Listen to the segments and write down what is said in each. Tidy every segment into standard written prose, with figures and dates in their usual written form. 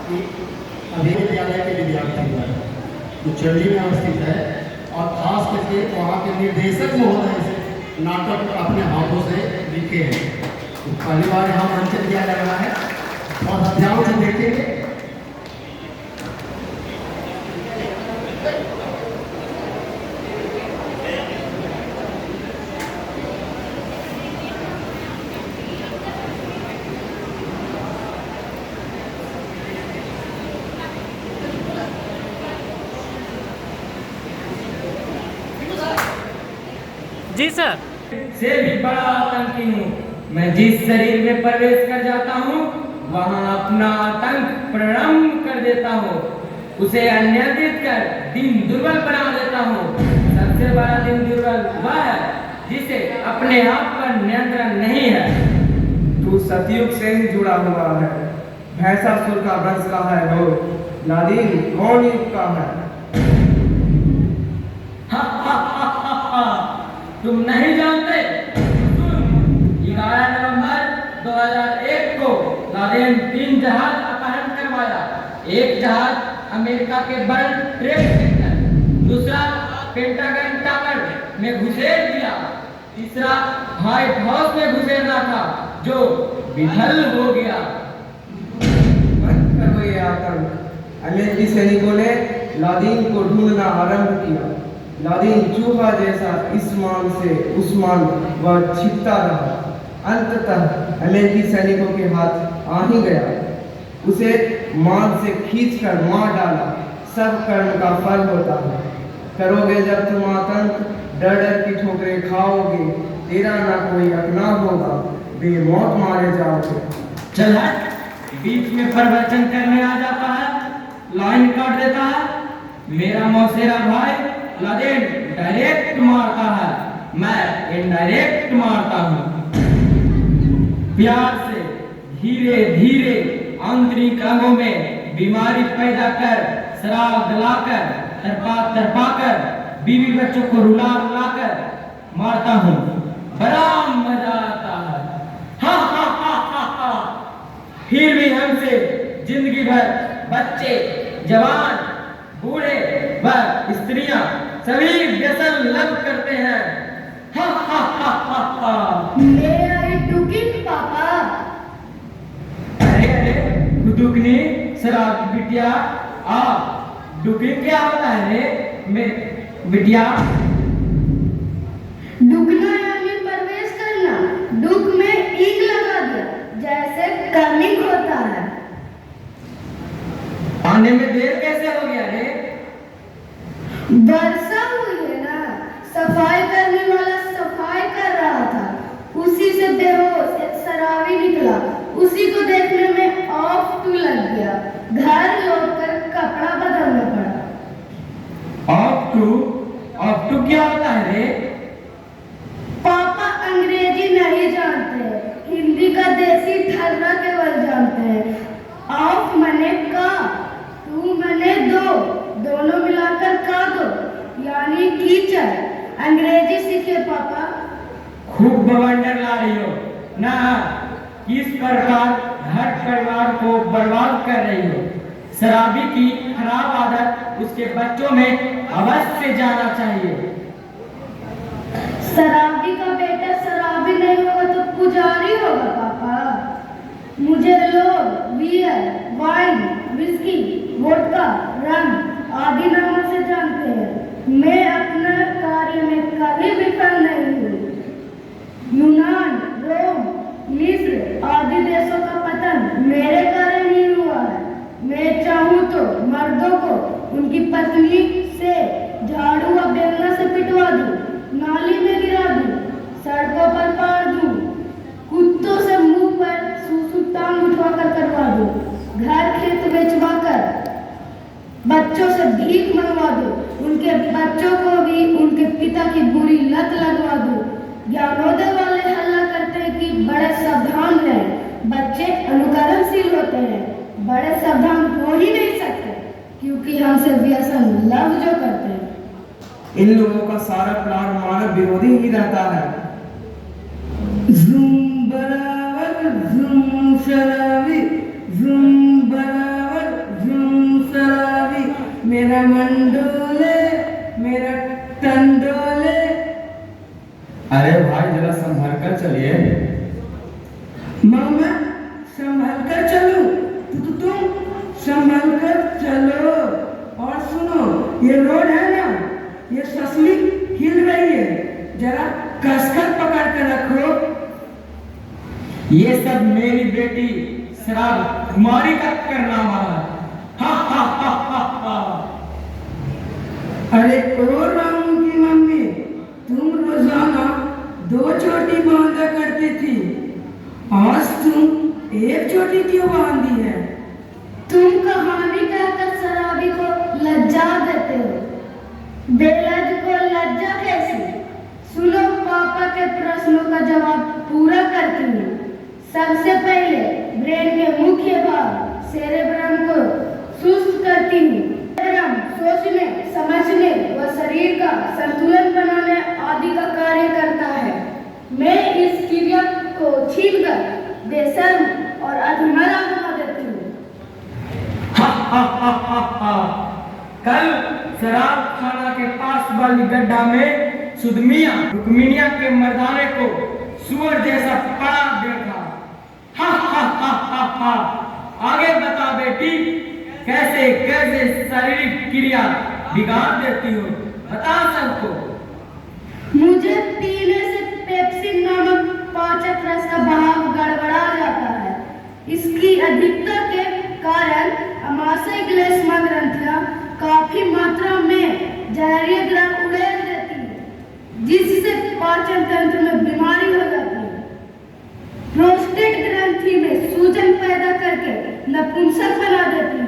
कि अभी विद्यालय के विद्यार्थी हुआ है, जो चंडी में अवस्थित है, और खास करके वहाँ के निर्देशक महोदय से नाटक अपने हाथों से लिखे हैं। तो पहली बार यहाँ मंचन किया जा रहा है और ध्यान से देखेंगे। जी सर। से भी बड़ा आतंकी हूँ। मैं जिस शरीर में प्रवेश कर जाता हूँ वहाँ अपना आतंक प्रारंभ कर देता हूँ, उसे अनियंत्रित कर दिन दुर्बल बना देता हूँ। सबसे बड़ा दिन दुर्बल वह है जिसे अपने आप पर नियंत्रण नहीं है। तू सतयुग से ही जुड़ा हुआ है, भैंसासुर का वंश का है वो। नादिन कौन युग का है? तुम नहीं जानते? 11 नवंबर 2001 को लादेन 3 जहाज अपहरण करवाया। एक जहाज अमेरिका के वर्ल्ड ट्रेड सेंटर, दूसरा पेंटागन टावर में घुसेड़ दिया, तीसरा व्हाइट हाउस में घुसेड़ना था जो विफल हो गया। बंद करो ये आतंक। अमेरिकी सैनिकों ने लादीन को ढूंढना आरंभ किया। लादीन चूहा जैसा इस मान से उस मान वह छिपता रहा। अंततः अमेरिकी सैनिकों के हाथ आ ही गया। उसे मान से खींचकर मार डाला। सब कर्म का फल होता है। करोगे जब तुम आतंक, डर डर की ठोकरें खाओगे, तेरा ना कोई अपना होगा, बेमौत मारे जाओगे। चल हट, बीच में प्रवचन करने आ जाता है, लाइन काट देता है। मेरा मौसेरा भाई लादेन डायरेक्ट मारता है, मैं इनडायरेक्ट मारता हूँ। प्यार से धीरे धीरे आंतरिक अंगों में बीमारी पैदा कर, शराब दिलाकर, तरपा कर, बीवी बच्चों को रुला कर मारता हूँ। बड़ा मजा आता है। हा हा हा हा हा। फिर भी हमसे जिंदगी भर बच्चे, जवान, बूढ़े व स्त्रियां सभी व्यसन लग करते हैं। हा हा हा हा हा। May I took it, पापा? अरे दुगनी शराब बिटिया, आ दुखी क्या होता है रे बिटिया? दुगना यानी प्रवेश करना। दुख में ईग लगा दिया, जैसे कमिंग होता है। आने में देर कैसे हो गया रे? वर्षा हुई है ना, सफाई करने वाला सफाई कर रहा था, उसी से बेहोश एक शराबी निकला। उसी को देखने में ऑफ टू लग गया। घर लौटकर कपड़ा बदलना पड़ा। ऑफ टू क्या होता है रे? पापा अंग्रेजी नहीं जानते, हिंदी का देसी ठर्रा केवल जानते हैं। ऑफ मने का, टू मने दो, दोनों मिलाकर का दो, यानी कीचड़। अंग्रेजी सीखे पापा। खूब बवंडर ला रही हो ना, किस प्रकार घर परिवार को बर्बाद कर रही हो। शराबी की खराब आदत उसके बच्चों में अवश्य जाना चाहिए। शराबी का बेटा शराबी नहीं होगा तो पुजारी होगा पापा। मुझे लोग बियर, वाइन, विस्की, वोडका, रम आदि नामों से जानते हैं। मैं अपने कार्य में कभी विफल नहीं हुई। यूनान, रोम, मिस्र आदि देशों का पतन मेरे कारण ही हुआ है। मैं चाहूँ तो मर्दों को उनकी पत्नी से झाड़ू व बेलना से पिटवा दूं, नाली में गिरा दूं, सड़कों पर पाड़ दूं, कुत्तों से मुंह पर सूसू टांग उठवा कर करवा दूं, घर खेत बेचवा कर बच्चों से भीख मंगवा दूं, उनके बच्चों को भी उनके पिता की बुरी लत लगवा दूं। ज्ञानोदय वाले हल्ला करते हैं कि बड़े सावधान हैं, बच्चे अनुकरणशील होते हैं। बड़े सावधान हो ही नहीं सकते क्योंकि हमसे व्यसन लव जो करते हैं। इन लोगों का सारा प्लान मानव विरोधी ही रहता है। ज़ूम बराबर ज़ूम शराबी, ज़ूम बराबर मेरा मन डोले, मेरा तन डोले। अरे भाई जरा संभल कर चलिए। मामा संभल कर चलो, तुम संभल कर चलो। और सुनो, ये रोड है ना, ये ससली हिल रही है, जरा कसकर पकड़ कर रखो। ये सब मेरी बेटी शराब कुमारी का करनामा है। हा हा हा हा हा। अरे ओ रामू की मम्मी, तुम रोजाना 2 चोटी बांधा करती थी, आज तुम 1 चोटी क्यों बांधी है? तुम कहानी कहकर शराबी को लज्जा देते हो। बेलज को लज्जा कैसी? सुनो, पापा के प्रश्नों का जवाब पूरा करती हूँ। सबसे पहले ब्रेन के मुख्य भाग सेरेब्रम को सुस्त करती हूँ। सेरेब्रम सोचने, समझने व शरीर का संतुलन बनाने आदि का कार्य करता है। मैं इस क्रिया को छीनकर बेशर्म और अधमरा बना देती हूँ। कल शराब खाना के पास वाली गड्ढा में सुदमिया रुक्मिनिया के मर्दाने को सुअर जैसा पड़ा देखा। हा हा हा हा हा। आगे बता बेटी, कैसे कैसे शारीरिक क्रिया बिगाड़ देती हो, बता सबको। मुझे पीने से पेप्सी नामक पाचक रस का बहाव गड़बड़ा जाता है। इसकी अधिकता के कारण अमाशय ग्लेस्मा ग्रंथियां काफी मात्रा में जहरीले द्रव उड़ेल देती है, जिससे पाचन तंत्र में बीमारी हो जाती है। प्रोस्टेट ग्रंथि में सूजन पैदा करके नपुंसक बना देती है।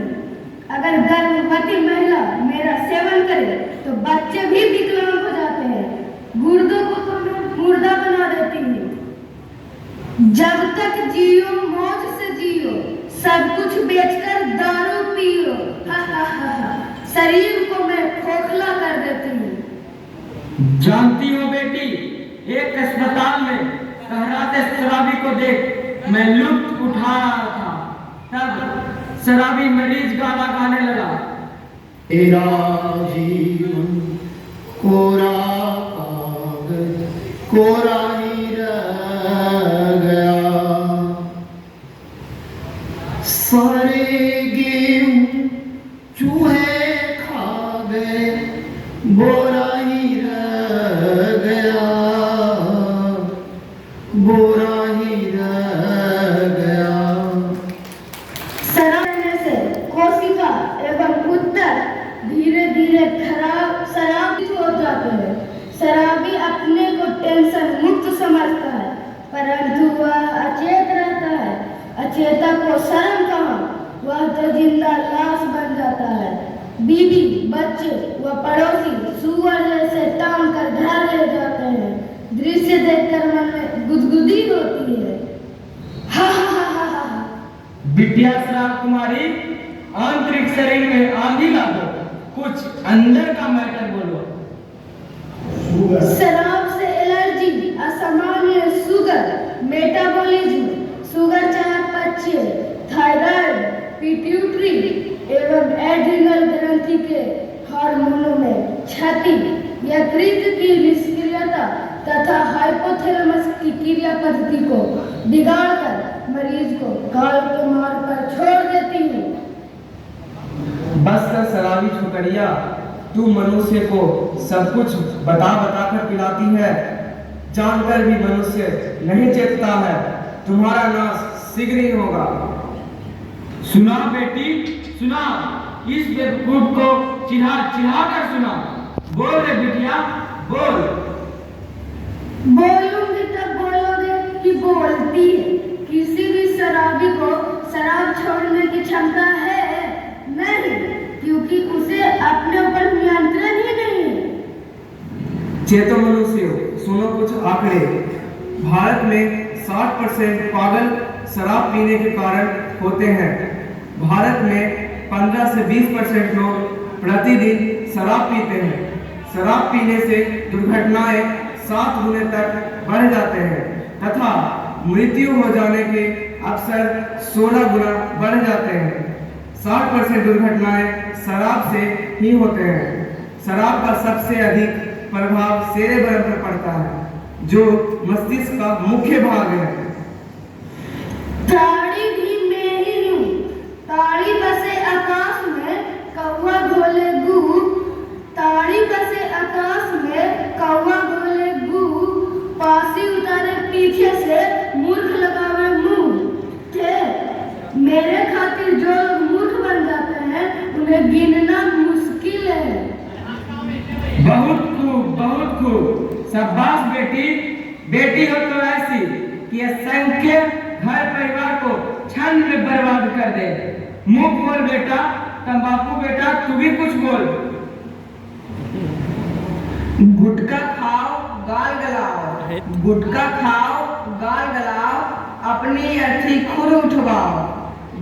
अगर गर्भवती महिला मेरा सेवन करे तो बच्चे भी विकलांग हो जाते हैं। गुर्दों को तो मुर्दा बना देती है। जब तक जियो मौज से जियो, सब कुछ बेचकर दारू पियो। हा हा हा हा। शरीर को मैं खोखला कर देती हूँ। जानती हो बेटी, एक अस्पताल में सहराते शराबी को देख मैं लुत्फ उठा रहा था, तब शराबी मरीज गाना गाने लगा। तेरा जीवन कोरा कागज कोरा ही रह गया, सारे गेहूं चूहे खा गए, बोरा ही रह गया, बोरा ही रह गया। शराब लेने से कोशिका एवं उत्तर धीरे धीरे खराब शराबी हो जाते हैं। शराबी अपने को टेंशन मुक्त समझता है, परंतु वह अचेत रहता है। अचेता को शर्म कहाँ, वह तो जिंदा लाश बन जाता है। बीवी, बच्चे व पड़ोसी सुअर जैसे टांग कर घर ले जाते हैं। दृश्य देखकर मन में गुदगुदी होती है। हा हा हा हा हा। बिटिया शराब कुमारी, आंतरिक शरीर में आंधी ला दो, कुछ अंदर का मैटर बोलो। शराब से एलर्जी, असामान्य शुगर, मेटाबॉलिज्म, शुगर चयापचय, थायराइड, पिट्यूटरी एवं एड्रिनल ग्रंथि के हार्मोनों में क्षति, यकृत की निष्क्रियता तथा हाइपोथैलेमस की क्रिया पद्धति को बिगाड़कर मरीज को गाल के मार पर छोड़ देती हूँ। बस कर शराबी छोकरिया, तू मनुष्य को सब कुछ बता बता कर पिलाती है, जानकर भी मनुष्य नहीं चेतता है। तुम्हारा नाश शीघ्र ही होगा। सुना बेटी, सुना, इस बेवकूफ को चिढ़ा चिढ़ा कर सुना। बोल रे बिटिया, बोल। बोलूंगी तब बोलोगे कि बोलती है। किसी भी शराबी को शराब छोड़ने की क्षमता है? नहीं, क्योंकि उसे अपने ऊपर नियंत्रण ही नहीं है। चेतो मनुष्यों, सुनो कुछ आंकड़े। भारत में 60% पागल शराब पीने के कारण होते हैं। भारत में 15 से 20% लोग प्रतिदिन शराब पीते हैं। शराब पीने से दुर्घटनाएं 7 गुने तक बढ़ जाते हैं तथा मृत्यु हो जाने के अवसर 16 गुना बढ़ जाते हैं। 60% दुर्घटनाएं शराब से ही होते हैं। शराब का सबसे अधिक प्रभाव सेरेब्रम पर पड़ता है, जो मस्तिष्क का मुख्य भाग है। ताड़ी भी मैं ही हूँ। ताड़ी बसे आकाश में, कौवा घोले गू। ताड़ी बसे आकाश में, कौवा घोले गू। पासी उतारे पीछे से, मूर्ख लगावे मुंह। थे मेरे खातिर जो लोग मूर्ख बन जाते हैं, उन्हें गिनना मुश्किल है। बहुत खूब, बहुत खूब। शाबाश बेटी। बेटी हो तो ऐसी कि असंख्य घर परिवार को क्षण में बर्बाद कर दे। मुंह बोल बेटा। तंबाकू बेटा, तू भी कुछ बोल। गुटखा खाओ, गाल गलाओ। गुटखा खाओ, गाल गलाओ, अपनी अर्थी खुद उठवाओ।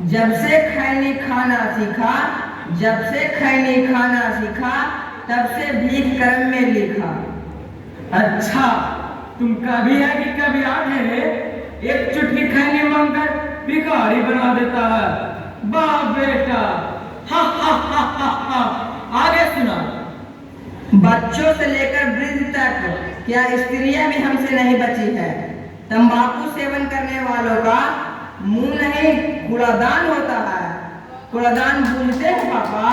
जब से खैनी खाना सीखा, जब से खैनी खाना सीखा, तब से भीख कर्म में लिखा। अच्छा, तुम कभी है कि कभी आठ है रे। एक चुटकी खैनी मांगकर भिखारी बना देता है। वाह बेटा। हा हा हा हा हा। आगे सुना। बच्चों से लेकर वृद्ध तक क्या स्त्रियां भी हमसे नहीं बची है। तंबाकू सेवन करने वालों का मुंह नहीं कूड़ादान होता है। कूड़ादान भूलते हैं पापा,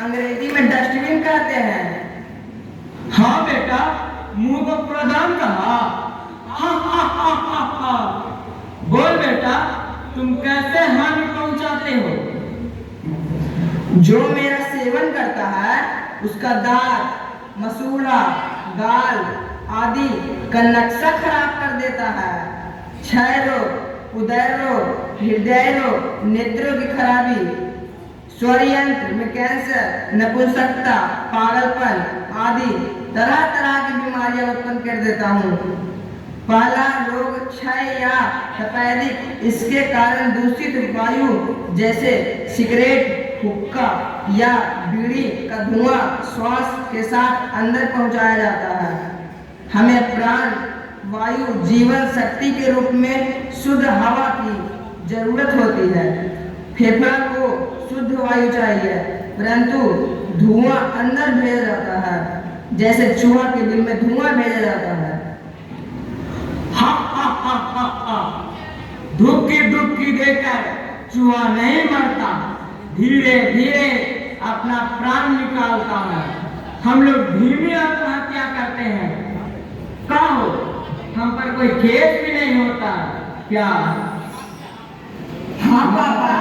अंग्रेजी में डस्टबिन कहते हैं। हाँ बेटा, मुंह को कूड़ादान कहा। हा हा हा हा हा। बोल बेटा, तुम कैसे हानि पहुंचाते हो? जो मेरा सेवन करता है, उसका दांत, मसूड़ा, गाल आदि का नक्शा खराब कर देता है। क्षय रोग, उदर रोग, हृदय रोग, नेत्रों की खराबी, स्वर यंत्र में कैंसर, नपुंसकता, पागलपन आदि तरह तरह की बीमारियां उत्पन्न कर देता हूँ। पहला रोग क्षय या तपेदिक, इसके कारण दूषित वायु जैसे सिगरेट, हुक्का या बीड़ी का धुआं श्वास के साथ अंदर पहुंचाया जाता है। हमें प्राण वायु जीवन शक्ति के रूप में शुद्ध हवा की जरूरत होती है। फेफड़ा को शुद्ध वायु चाहिए, परंतु धुआं अंदर भेजा जाता है, जैसे चूहा के बिल में धुआं भेजा जाता है। हा हा हा हा हा। धुक्की देकर चूहा नहीं मरता, धीरे धीरे अपना प्राण निकालता है। हम लोग धीमी आत्महत्या करते हैं। कहो, हम पर कोई केस भी नहीं होता क्या? हाँ पापा,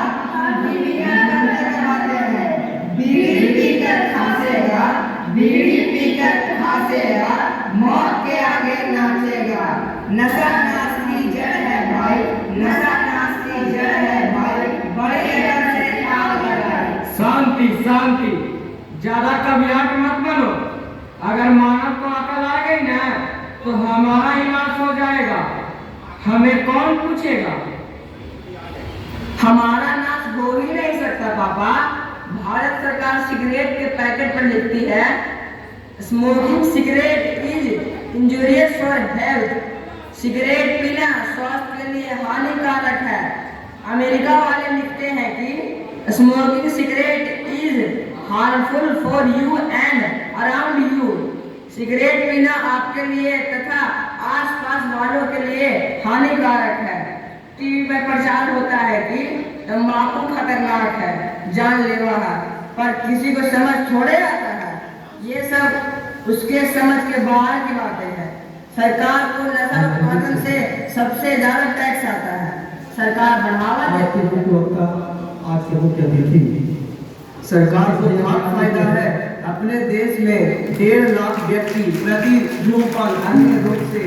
बीड़ी पीकर खांसेगा, बीड़ी पीकर खांसेगा, मौत के आगे नाचेगा। नशा नाश की जड़ है भाई, नशा नाश की जड़ है भाई, बड़े डर से आग लगाए। शांति शांति। ज्यादा कबियाट मत बनो। अगर मानव को अकल आ गई ना, तो हमारा ही नाश हो जाएगा। हमें कौन पूछेगा? हमारा नाश हो ही नहीं सकता पापा। भारत सरकार सिगरेट के पैकेट पर लिखती है, smoking cigarette is injurious for health. Cigarette पीना स्वास्थ्य के लिए हानिकारक है। अमेरिका वाले लिखते हैं कि smoking cigarette is harmful for you and around you. Cigarette पीना आपके लिए तथा आसपास वालों के लिए हानिकारक है। टीवी पर प्रचार होता है कि तंबाकू खतरनाक है, जानलेवा है, पर किसी को समझ थोड़े आता है। ये सब उसके समझ के बाहर की बातें हैं। सरकार को नशा उत्पादन से सबसे ज्यादा टैक्स आता है। सरकार बढ़ावा देती है। आज के मुख्य अतिथि सरकार को बहुत फायदा है। अपने देश में 1.5 लाख व्यक्ति प्रति धूम्रपान अन्य रोग से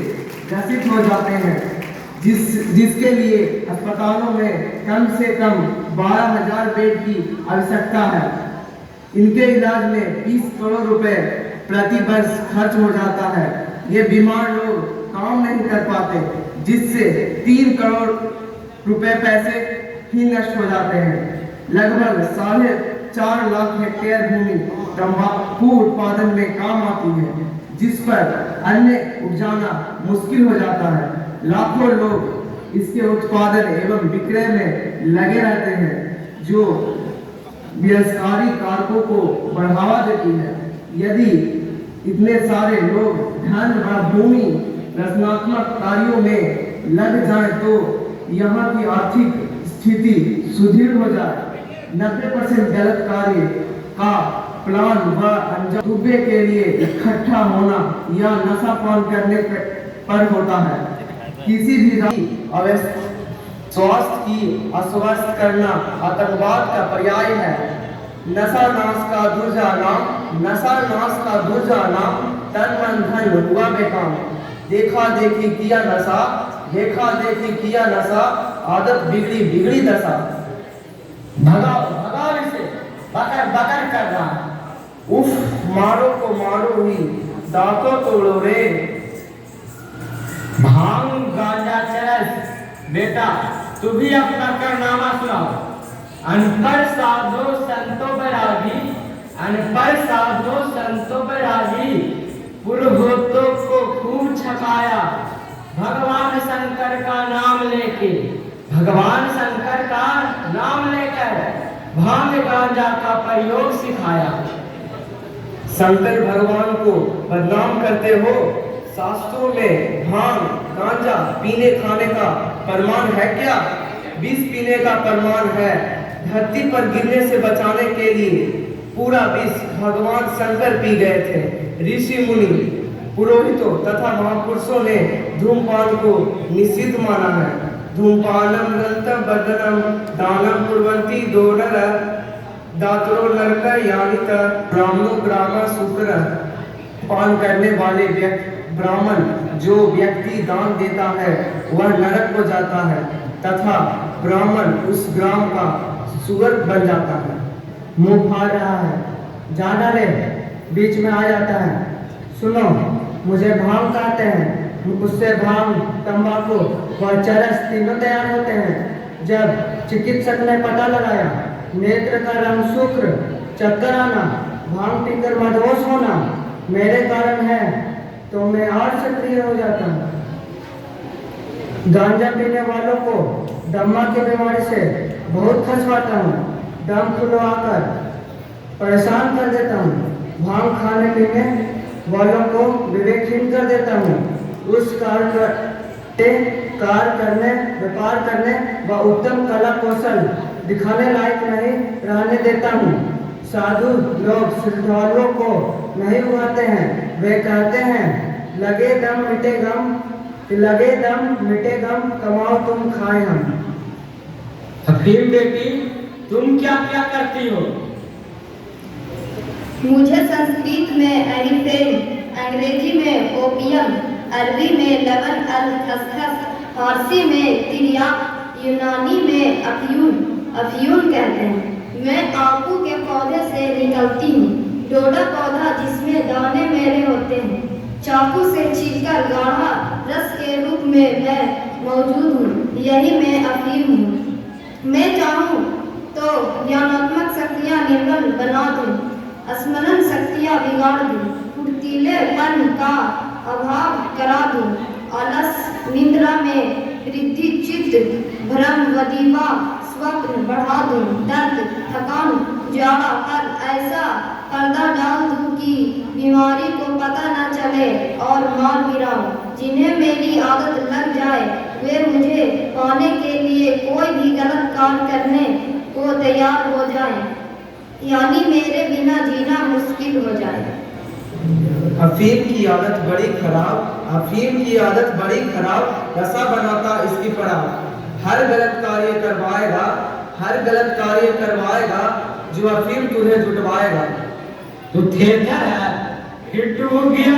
ग्रसित हो जाते हैं, जिसके लिए अस्पतालों में कम से कम 12,000 बेड की आवश्यकता है। इनके इलाज में 20 करोड़ रुपए प्रति वर्ष खर्च हो जाता है। ये बीमार लोग काम नहीं कर पाते, जिससे 3 करोड़ रुपए पैसे ही नष्ट हो जाते हैं। लगभग 4.5 लाख हेक्टेयर भूमि तंबाकू उत्पादन में काम आती है, जिस पर अन्य उपजाना मुश्किल हो जाता है। लाखों लोग इसके उत्पादन एवं विक्रय में लगे रहते हैं, जो बेरोजगारी कारकों को बढ़ावा देती है। यदि इतने सारे लोग धन व भूमि रचनात्मक कार्यों में लग जाए तो यहाँ की आर्थिक स्थिति सुदृढ़ हो जाए। 90% गलत कार्य का प्लान व अंजाम डूबे के लिए इकट्ठा होना या नशा पान करने पर होता है। किसी भी स्वास्थ्य की अस्वस्थ करना आतंकवाद का पर्याय है। नशा नाश का दुर्जाना तन मन धन हुआ बेकाम। देखा देखी किया नशा आदत बिगड़ी दशा। भगाओ इसे, बकर कर रहा है। उफ मारो को मारो ही, दांतों तोड़ो रे। भांग गांजा चरस, बेटा तू भी अपना कारनामा सुनाओ। अनपढ़ साधो बैरागी पुरोहितों को खूब छकाया भगवान शंकर का नाम लेकर भांग गांजा का प्रयोग सिखाया। शंकर भगवान को बदनाम करते हो। शास्त्रों में भांग गांजा पीने खाने का प्रमाण है क्या? विष पीने का प्रमाण है। धरती पर गिरने से बचाने के लिए पूरा विष भगवान शंकर पी गए थे। ऋषि मुनि पुरोहितों तथा महापुरुषों ने धूमपान को निषिद्ध माना है। धूमपानम नंतम बदनम दानम कुर्वन्ति दोनर दातरो नरक यानित ब्राह्मणो ग्राम शुक्र। पान करने वाले ब्राह्मण जो व्यक्ति दान देता है वह नरक को जाता है तथा ब्राह्मण उस ग्राम का सुअर बन जाता है। मुंह फाड़ रहा है, जाना रे, बीच में आ जाता है। सुनो, मुझे भांग कहते हैं। उससे भांग, तंबाकू व चरस तीनों तैयार होते हैं। जब चिकित्सक ने पता लगाया नेत्र का रंग शुक्र, चक्कर आना, भांग पीकर मदहोश होना मेरे कारण है तो मैं और सक्रिय हो जाता हूँ। गांजा पीने वालों को दमा की बीमारी से बहुत खसवाता हूँ। दम खुलवाकर परेशान कर देता हूँ। भांग खाने पीने वालों को विवेकहीन कर देता हूँ। उस व्यापार करने व उत्तम कला कौशल दिखाने लायक नहीं रहने देता हूँ। साधु लोग श्रद्धालुओं को नहीं उगाते हैं। वे कहते हैं लगे दम मिटे गम कमाओ तुम खाए हम। हकीम बेटी, तुम क्या क्या करती हो? मुझे संस्कृत में एलिफेंट, अंग्रेजी में ओपियम, अरबी में लवन अल खसखस, फारसी में तिर्याक, यूनानी में अफ्यून कहते हैं। मैं आकू के पौधे से निकलती हूँ। डोडा पौधा जिसमें दाने मेरे होते हैं। चाकू से छीलकर गाढ़ा रस के रूप में मैं मौजूद हूँ। यही मैं अफीम हूँ। मैं चाहूँ तो ज्ञानात्मक शक्तियाँ निर्बल बना दूँ, स्मरण शक्तियाँ बिगाड़ दूँ, फुर्तीलेपन का अभाव करा दूँ, आलस निद्रा में वृद्धि, चित्त भ्रम व दीवा स्वप्न बढ़ा दूँ, दर्द थकान जाड़ा पर ऐसा पर्दा डाल दूँ कि बीमारी को पता न चले और मार गिराऊँ। जिन्हें मेरी आदत लग जाए वे मुझे पाने के लिए कोई भी गलत काम करने को तैयार हो जाए, यानी मेरे बिना जीना मुश्किल हो जाए। अफीम की आदत बड़ी खराब, नशा बनाता इसकी पड़ाव। हर गलत कार्य करवाएगा जो अफीम तुझे जुटवाएगा। तू थिएटर है, हिट हो गया।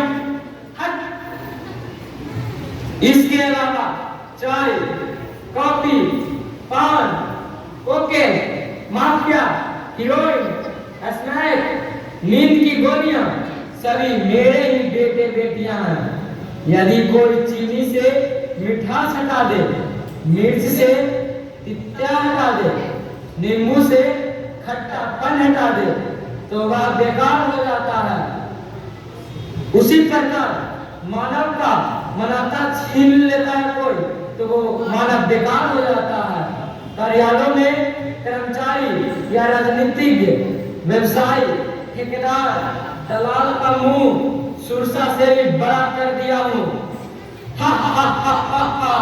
हट। इसके अलावा चाय, कॉफी, पान, कोकेन, माफिया, हीरोइन, स्नैक, नींद की गोलियां सभी मेरे ही बेटे बेटियां हैं। यदि कोई चीनी से मिठास हटा दे, मिर्च से तित्या हटा दे, नींबू से खट्टापन हटा दे तो वह बेकार हो जाता है। उसी प्रकार मानव का मनाता छीन लेता है कोई तो वो मानव बेकार हो जाता है। कार्यालयों में कर्मचारी या राजनीतिज्ञ, व्यवसायी, ठेकेदार, दलाल का मुंह सुरसा से भी बड़ा कर दिया हूँ। हा हा हा हा हा।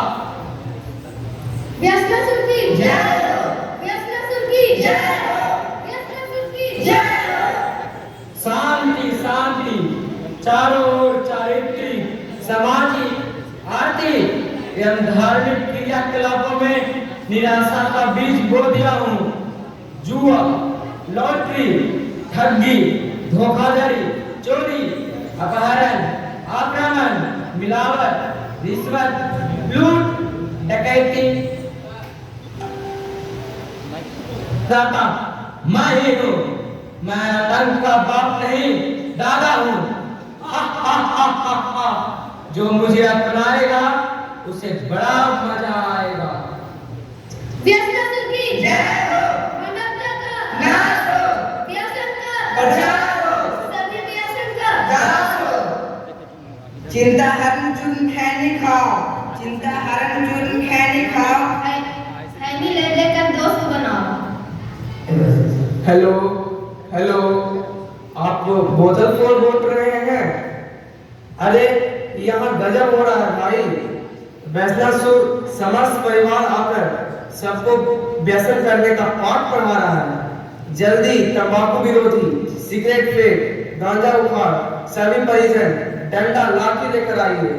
व्यासनासुर की जय हो, व्यासनासुर की जय हो, व्यासनासुर की जय हो। शांति शांति, चारों ओर चारित्रिक, सामाजिक, आर्थिक एवं धार्मिक क्रियाकलापों में निराशा का बीज बो दिया हूँ। जुआ, लॉटरी, ठगी, धोखाधड़ी, चोरी, अपहरण, आक्रमण, मिलावट, रिश्वत, लूट, डकैती, दाता मैं ही हूँ। मैं आतंक का बाप नहीं, दादा हूँ। हा हा हा हा हा। जो मुझे अपनाएगा उसे बड़ा मजा आएगा। व्यासनासुर की जय हो, मानवता का नाश हो, व्यासन का बचाव हो, सभी व्यासन का नाश हो। चिंता हरण चूर्ण खैनी खाओ, चिंता हरण चूर्ण खैनी खाओ। खैनी ले लेकर दोस्त बनाओ। हेलो हेलो, आप बोतल फोड़ बोल रहे हैं? अरे यहाँ गजब हो रहा है भाई। वैष्णव समस्त परिवार आकर सबको व्यसन करने का पाठ पढ़ा रहा है। जल्दी तंबाकू विरोधी, सिगरेट फेंक, गांजा उखाड़, सभी परिजन डंडा लाठी लेकर आइए।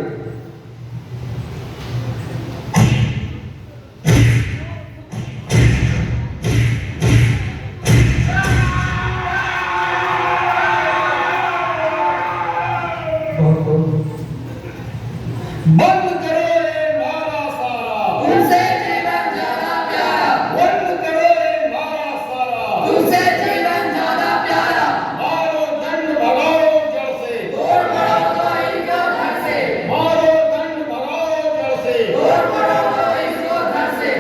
बंद करो ये मारा सारा, तुमसे जीवन ज्यादा प्यारा, बंद करो ये मारा सारा, तुमसे जीवन ज्यादा प्यारा। मारो दंड भगाओ जड़ से, तोड़ पड़ो तो इनको घर से, मारो दंड भगाओ जड़ से, तोड़ पड़ो तो इसको घर से।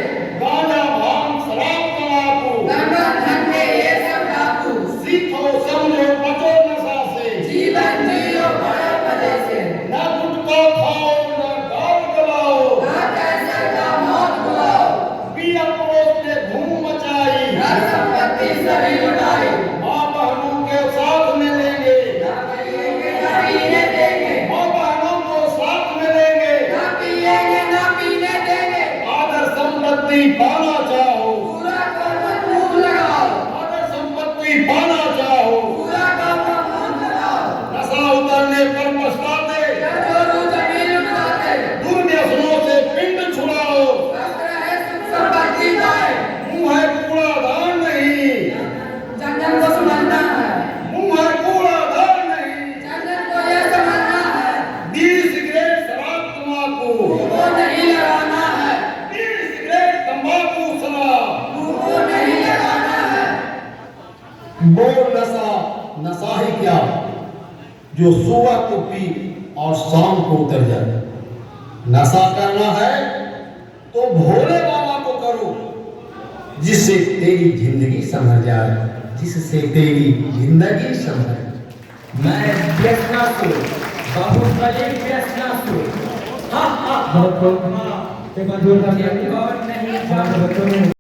गांजा भांग शराब तंबाकू, दंडन धंधे ये सब डाकू, सीखो समझो बचो नशा से, जीवन जियो बड़े मजे से। न गुटखा खाओ न गाल गलाओ, ना कैंसर का मौत बुलाओ, पिया पड़ोस ने धूम मचाई, धन संपत्ति सभी लुटाई। माँ बहनों के साथ में लेंगे, ना पिएंगे ना पीने देंगे, माँ बहनों को साथ में लेंगे, ना पिएंगे ना पीने देंगे। आदर संपत्ति पाना चाहो, पूरा कर मुंह लगाओ, आदर संपत्ति पाना चाहो, पूरा कर मुंह लगाओ। नशा उतरने पर पछताते, जोरू जमीन उठाते, दुर्व्यसनों से पिंड छुड़ाओ, स्वस्थ रहे सुख संपत्ति पाए। मुंह है कूड़ादान नहीं, जन जन को समझना है, मुंह है कूड़ादान नहीं, जन जन को ये समझना है, बीड़ी सिगरेट शराब तंबाकू, वो नहीं लगाना है, बीड़ी सिगरेट तंबाकू शराब, मुंह को नहीं लगाना है। वो नशा नशा ही क्या जो सुबह को पी और शाम को उतर जाए। नशा करना है तो भोले बाबा को करो, जिससे तेरी जिंदगी संभल जाए, जिससे तेरी जिंदगी संभल। मैं व्यसनासुर, बाहुबली व्यसनासुर। हा हा बहुत बहुत और नहीं